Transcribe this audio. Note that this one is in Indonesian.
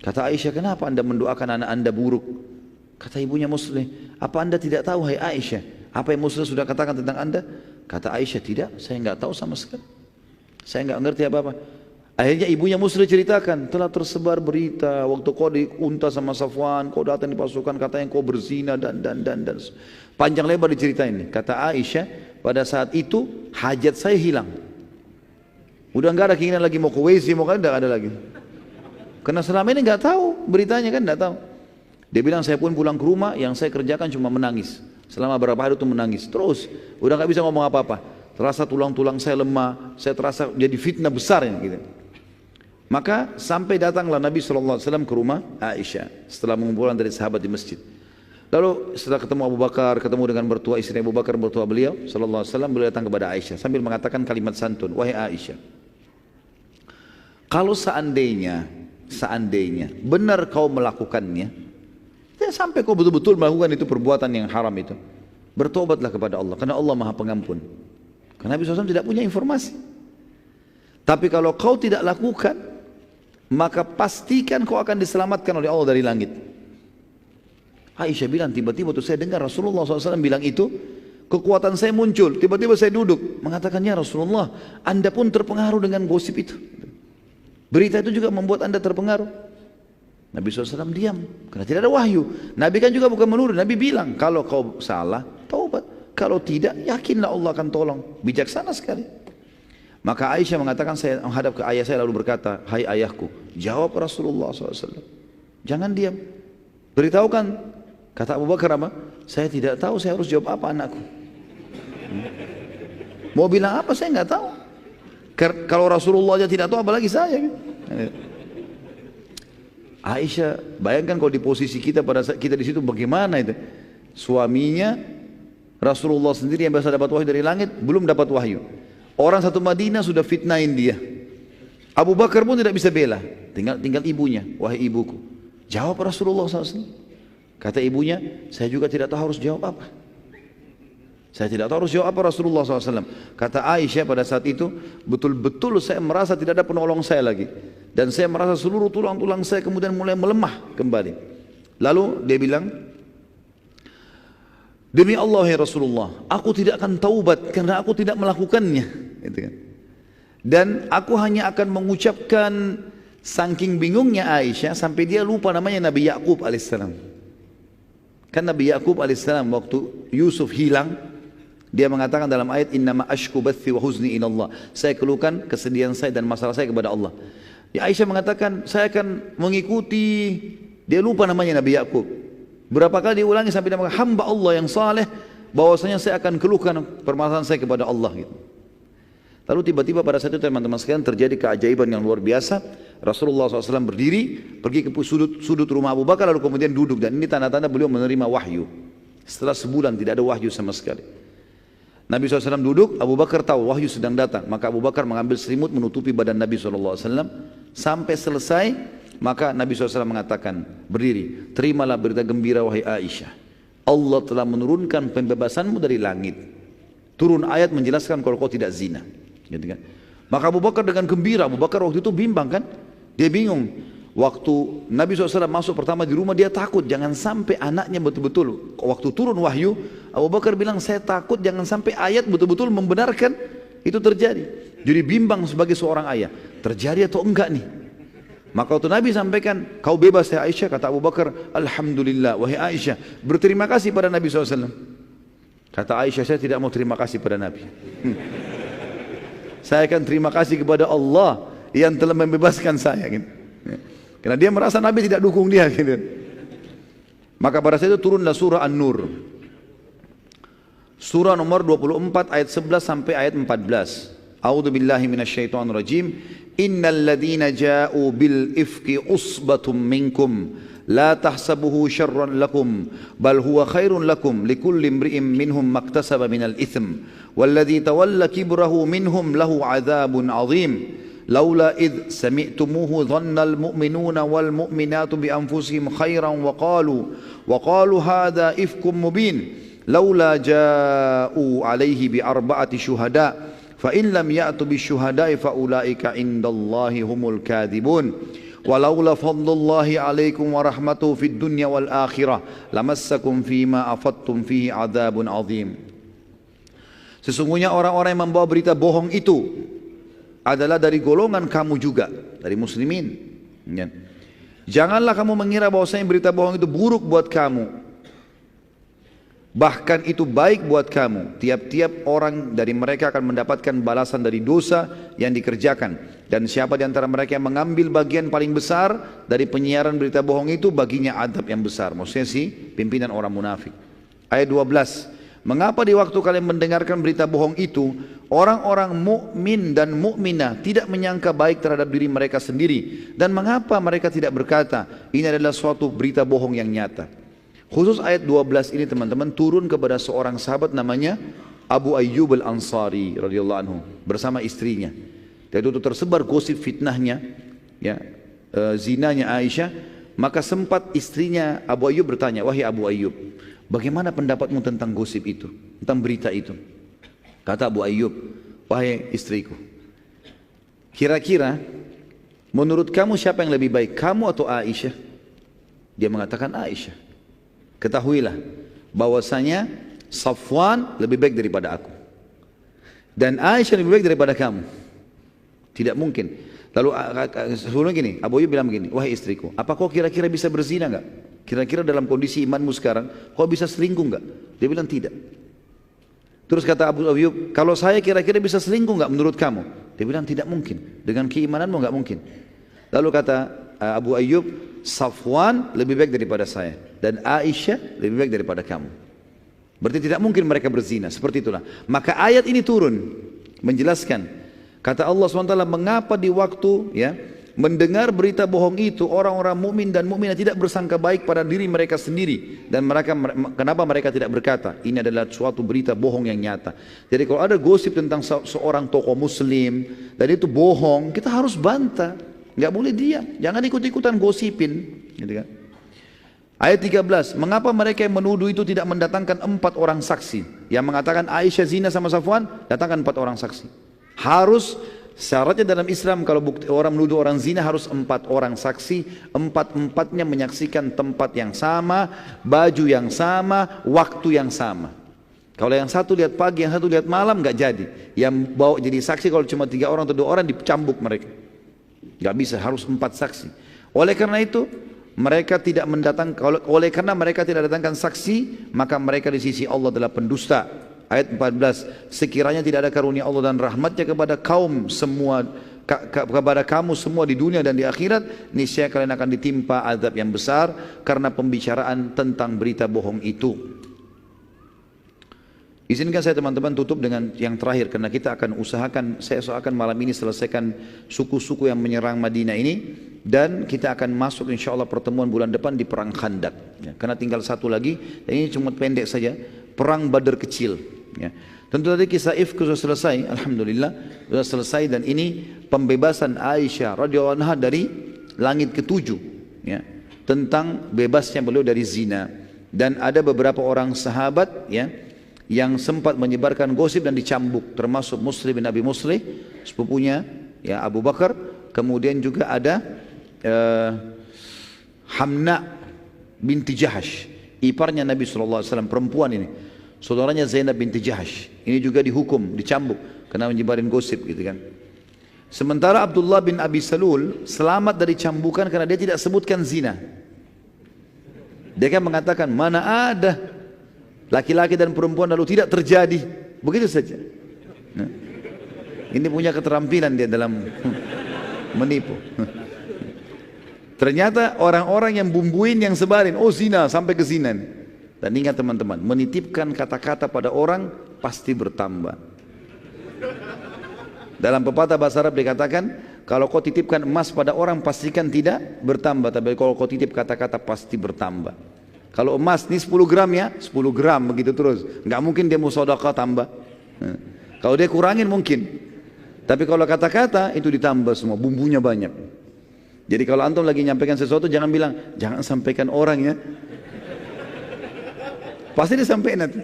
Kata Aisyah, kenapa anda mendoakan anak anda buruk? Kata ibunya Muslih, apa anda tidak tahu hai Aisyah, apa yang Muslih sudah katakan tentang anda? Kata Aisyah, tidak, saya enggak tahu sama sekali. Saya enggak ngerti apa-apa. Akhirnya ibunya Muslih ceritakan, telah tersebar berita waktu kau diunta sama Safwan, kau datang di pasukan, katanya kau berzina dan. Panjang lebar diceritain. Kata Aisyah, pada saat itu hajat saya hilang. Udah enggak ada keinginan lagi mau ke WC, mau kan enggak ada lagi. Karena selama ini enggak tahu beritanya kan, enggak tahu. Dia bilang saya pun pulang ke rumah, yang saya kerjakan cuma menangis. Selama berapa hari itu menangis terus, udah enggak bisa ngomong apa-apa. Terasa tulang-tulang saya lemah, saya terasa jadi fitnah besar ya, gitu. Maka sampai datanglah Nabi SAW ke rumah Aisyah setelah mengumpulkan dari sahabat di masjid. Lalu setelah ketemu Abu Bakar, ketemu dengan mertua istri Abu Bakar, mertua beliau SAW, beliau datang kepada Aisyah sambil mengatakan kalimat santun, wahai Aisyah, kalau seandainya benar kau melakukannya, ya sampai kau betul-betul melakukan itu perbuatan yang haram itu, bertobatlah kepada Allah, karena Allah Maha Pengampun. Karena Nabi SAW tidak punya informasi. Tapi kalau kau tidak lakukan, maka pastikan kau akan diselamatkan oleh Allah dari langit. Aisyah bilang, tiba-tiba tuh saya dengar Rasulullah SAW bilang itu, kekuatan saya muncul, tiba-tiba saya duduk, mengatakan, ya Rasulullah, anda pun terpengaruh dengan gosip itu. Berita itu juga membuat anda terpengaruh. Nabi SAW diam, karena tidak ada wahyu. Nabi kan juga bukan menuduh, Nabi bilang, kalau kau salah, taubat. Kalau tidak, yakinlah Allah akan tolong. Bijaksana sekali. Maka Aisyah mengatakan, saya menghadap ke ayah saya lalu berkata, hai ayahku, jawab Rasulullah SAW. Jangan diam. Beritahukan. Kata Abu Bakar apa? Saya tidak tahu saya harus jawab apa anakku. Mau bilang apa saya nggak tahu. Kalau Rasulullah aja tidak tahu, apalagi saya. Aisyah, bayangkan kalau di posisi kita pada saat kita di situ bagaimana itu? Suaminya Rasulullah sendiri yang biasa dapat wahyu dari langit, belum dapat wahyu. Orang satu Madinah sudah fitnahin dia. Abu Bakar pun tidak bisa bela. Tinggal ibunya, wahai ibuku, jawab Rasulullah SAW. Kata ibunya, saya juga tidak tahu harus jawab apa. Saya tidak tahu harus jawab apa Rasulullah SAW. Kata Aisyah pada saat itu, betul-betul saya merasa tidak ada penolong saya lagi. Dan saya merasa seluruh tulang-tulang saya kemudian mulai melemah kembali. Lalu dia bilang, demi Allah ya Rasulullah, aku tidak akan taubat karena aku tidak melakukannya. Dan aku hanya akan mengucapkan, saking bingungnya Aisyah sampai dia lupa namanya Nabi Yakub alaihissalam. Kan Nabi Yakub alaihissalam waktu Yusuf hilang, dia mengatakan dalam ayat innama ashku bathi wa huzni ilallah, saya keluhkan kesedihan saya dan masalah saya kepada Allah. Ya Aisyah mengatakan saya akan mengikuti, dia lupa namanya Nabi Yakub. Berapa kali diulangi sampai dia mengatakan hamba Allah yang saleh, bahwasanya saya akan keluhkan permasalahan saya kepada Allah gitu. Lalu tiba-tiba pada saat itu teman-teman sekalian terjadi keajaiban yang luar biasa. Rasulullah SAW berdiri, pergi ke sudut rumah Abu Bakar, lalu kemudian duduk, dan ini tanda-tanda beliau menerima wahyu. Setelah sebulan tidak ada wahyu sama sekali. Nabi SAW duduk, Abu Bakar tahu wahyu sedang datang, maka Abu Bakar mengambil selimut menutupi badan Nabi SAW sampai selesai. Maka Nabi SAW mengatakan, berdiri, terimalah berita gembira wahai Aisyah, Allah telah menurunkan pembebasanmu dari langit. Turun ayat menjelaskan kalau kau tidak zina, gitu kan? Maka Abu Bakar dengan gembira. Abu Bakar waktu itu bimbang kan, dia bingung. Waktu Nabi SAW masuk pertama di rumah, dia takut jangan sampai anaknya betul-betul. Waktu turun wahyu, Abu Bakar bilang saya takut jangan sampai ayat betul-betul membenarkan itu terjadi. Jadi bimbang sebagai seorang ayah, terjadi atau enggak nih. Maka waktu Nabi sampaikan kau bebas ya Aisyah, kata Abu Bakar, alhamdulillah wahai Aisyah, berterima kasih pada Nabi SAW. Kata Aisyah, saya tidak mau terima kasih pada Nabi. Saya akan terima kasih kepada Allah yang telah membebaskan saya gitu. Karena dia merasa Nabi tidak dukung dia gitu. Maka pada saat itu turunlah surah An-Nur. Surah nomor 24 ayat 11 sampai ayat 14. A'udzu billahi minasyaitonir rajim. Innal ladzina ja'u bil ifki usbatum minkum la tahsabuhu syarran lakum bal huwa khairun lakum likulli imri'in minhum maktasaba minal itsm walladzi tawalla kibrahu minhum lahu 'adzabun 'adzim. لولا إذ سمعتموه ظن المؤمنون والمؤمنات بأنفسهم خيرا وقالوا هذا إفك مبين لولا جاءوا عليه بأربعة شهداء فإن لم يأتوا بالشهداء فأولئك عند الله هم الكاذبون walaula fadlullahi alaikum wa rahmatuhu fid dunya wal akhirah lamassakum fima afattum fihi adzabun azim. Sesungguhnya orang-orang yang membawa berita bohong itu adalah dari golongan kamu juga, dari muslimin. Ya. Janganlah kamu mengira bahwasanya berita bohong itu buruk buat kamu. Bahkan itu baik buat kamu. Tiap-tiap orang dari mereka akan mendapatkan balasan dari dosa yang dikerjakan. Dan siapa di antara mereka yang mengambil bagian paling besar dari penyiaran berita bohong itu, baginya adab yang besar. Maksudnya si pimpinan orang munafik. Ayat 12. Mengapa di waktu kalian mendengarkan berita bohong itu, orang-orang mukmin dan mukminah tidak menyangka baik terhadap diri mereka sendiri? Dan mengapa mereka tidak berkata, ini adalah suatu berita bohong yang nyata? Khusus ayat 12 ini teman-teman turun kepada seorang sahabat namanya Abu Ayyub al-Ansari radhiyallahu anhu bersama istrinya. Dan itu tersebar gosip fitnahnya, ya, zinanya Aisyah. Maka sempat istrinya Abu Ayyub bertanya, wahai Abu Ayyub, bagaimana pendapatmu tentang gosip itu, tentang berita itu? Kata Abu Ayyub, wahai istriku, kira-kira menurut kamu siapa yang lebih baik, kamu atau Aisyah? Dia mengatakan Aisyah. Ketahuilah bahwasanya Safwan lebih baik daripada aku dan Aisyah lebih baik daripada kamu. Tidak mungkin. Lalu sebelumnya gini, Abu Ayyub bilang begini, wahai istriku, apa kau kira-kira bisa berzina enggak? Kira-kira dalam kondisi imanmu sekarang, kau bisa selingkuh enggak? Dia bilang tidak. Terus kata Abu Ayyub, kalau saya kira-kira bisa selingkuh enggak menurut kamu? Dia bilang tidak mungkin. Dengan keimananmu enggak mungkin. Lalu kata Abu Ayyub, Safwan lebih baik daripada saya dan Aisyah lebih baik daripada kamu. Berarti tidak mungkin mereka berzina. Seperti itulah. Maka ayat ini turun menjelaskan. Kata Allah SWT, mengapa di waktu ya mendengar berita bohong itu orang-orang mukmin dan mukminah tidak bersangka baik pada diri mereka sendiri, dan kenapa mereka tidak berkata ini adalah suatu berita bohong yang nyata. Jadi kalau ada gosip tentang seorang tokoh muslim dan itu bohong, kita harus bantah. Nggak boleh diam, jangan ikut-ikutan gosipin, gitu kan. Ayat 13, mengapa mereka yang menuduh itu tidak mendatangkan 4 orang saksi? Yang mengatakan Aisyah zina sama Safwan, datangkan 4 orang saksi. Harus, syaratnya dalam Islam kalau orang menuduh orang zina harus 4 orang saksi, 4-empatnya menyaksikan tempat yang sama, baju yang sama, waktu yang sama. Kalau yang satu lihat pagi, yang satu lihat malam, nggak jadi. Yang bawa jadi saksi kalau cuma 3 orang atau 2 orang dicambuk mereka. Gak bisa, harus 4 saksi. Oleh karena itu mereka tidak karena mereka tidak datangkan saksi, maka mereka di sisi Allah adalah pendusta. Ayat 14, sekiranya tidak ada karunia Allah dan rahmatnya kepada kaum semua, kepada kamu semua di dunia dan di akhirat, niscaya kalian akan ditimpa azab yang besar karena pembicaraan tentang berita bohong itu. Izinkan saya teman-teman tutup dengan yang terakhir, karena kita akan saya usahakan malam ini selesaikan suku-suku yang menyerang Madinah ini, dan kita akan masuk insya Allah pertemuan bulan depan di perang Khandak, ya, karena tinggal satu lagi, dan ini cuma pendek saja, perang Badar kecil, ya. Tentu tadi kisah Ifk sudah selesai, alhamdulillah sudah selesai, dan ini pembebasan Aisyah radhiyallahu anha dari langit ketujuh, ya, tentang bebasnya beliau dari zina. Dan ada beberapa orang sahabat, ya, yang sempat menyebarkan gosip dan dicambuk, termasuk Muslim bin Abi Muslih, sepupunya ya Abu Bakar. Kemudian juga ada Hamna binti Jahash, iparnya Nabi SAW, perempuan ini, saudaranya Zainab binti Jahash, ini juga dihukum, dicambuk karena menyebarin gosip, gitu kan. Sementara Abdullah bin Abi Salul selamat dari cambukan karena dia tidak sebutkan zina. Dia kan mengatakan, mana ada laki-laki dan perempuan lalu tidak terjadi, begitu saja. Nah, ini punya keterampilan dia dalam menipu. Ternyata orang-orang yang bumbuin, yang sebarin, oh zina, sampai ke zina. Dan ingat teman-teman, menitipkan kata-kata pada orang pasti bertambah. Dalam pepatah bahasa Arab dikatakan, kalau kau titipkan emas pada orang pastikan tidak bertambah, tapi kalau kau titip kata-kata pasti bertambah. Kalau emas ini 10 gram ya, 10 gram begitu terus. Nggak mungkin dia mau sedekah tambah. Kalau dia kurangin mungkin. Tapi kalau kata-kata itu ditambah semua, bumbunya banyak. Jadi kalau antum lagi nyampaikan sesuatu jangan bilang, jangan sampaikan orang ya. Pasti disampaikan nanti.